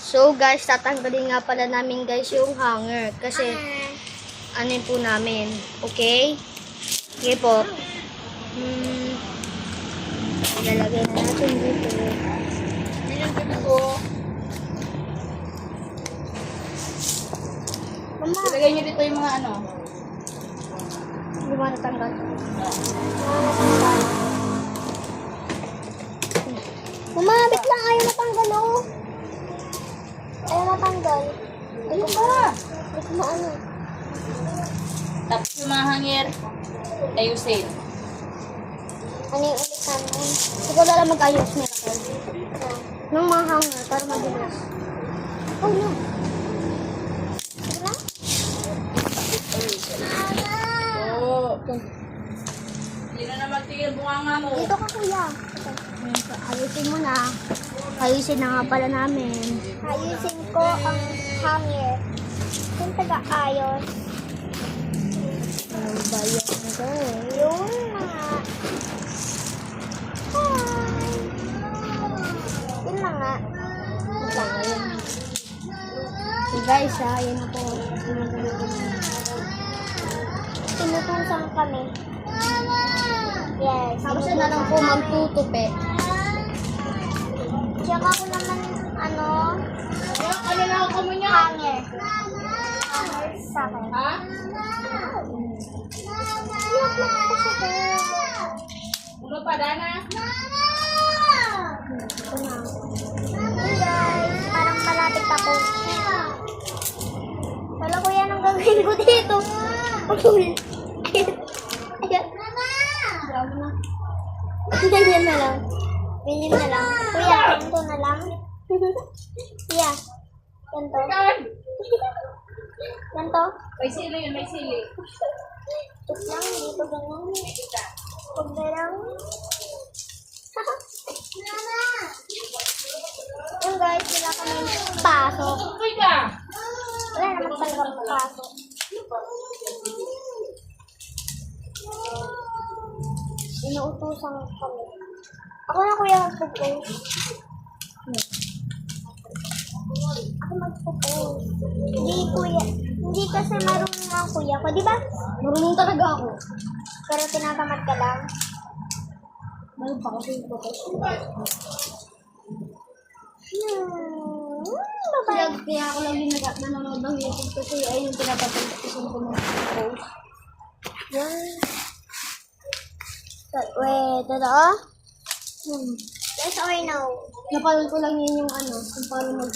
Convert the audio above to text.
So guys, tatanggalin nga pala namin guys yung hanger. Kasi, ano po namin. Okay? Okay po. Ilalagay na natin dito. Bilang kami ko. Mama, Ilagay niyo dito yung mga ano. hindi mo natanggal. Mama, bit lang. Ayaw matanggal, oh. Ayaw matanggal. Ano ba? Hindi ko maano. Tapos yung mga hanger, ayusin. Ano yung ulit namin? Ikaw na lang mag-ayos, Miracle. Ng mga hanger, para mabilis. Oh, no. Sige lang. Oo. Hindi na naman tigil bunganga mo. Dito ka, kuya. So, ayusin mo na. Ayusin na nga pala namin. Ayusin ko ang hanger. Yung taga-ayos. Ano ba yun? Yun na. Hi! Yun na nga. Yun lang ngayon. So guys, yun na po. Tinutusan kami. Yes. Tapos na lang po magtutupi. Tsaka ko naman, Ano na ako mo niya? hanger. Hanger sa akin. Ha? Iyak lang ako sa bed. Ano pa, Dana? Ito na. Hey guys, parang malapit ako. Wala ko yan ang gagawin ko dito. Pagul. Ayan. Grabe na. Ganyan na lang. Ganyan na lang. Kuya, ganito na lang. Kuya, ganito. Ganito. May sili yun, may sili. Ito lang, dito ganyan. Huwag na lang. Yung guys, wala kami pasok. Uy ka! Wala naman talaga pasok. Inuutusan kami. Ako na kuya mag-propose. Ako mag-propose. Hindi kuya. Hindi kasi marunong ang kuya ko, di ba? Marunong talaga ako. Pero tinatamad ka lang. Mayroon pa kasi yung propose. Kaya ako lang din nanonood ng YouTube kasi ay yung pinapapagpusin ko ng post. Yan. Wait, totoo? Yes or no? Napanood ko lang yun yung kung paano mag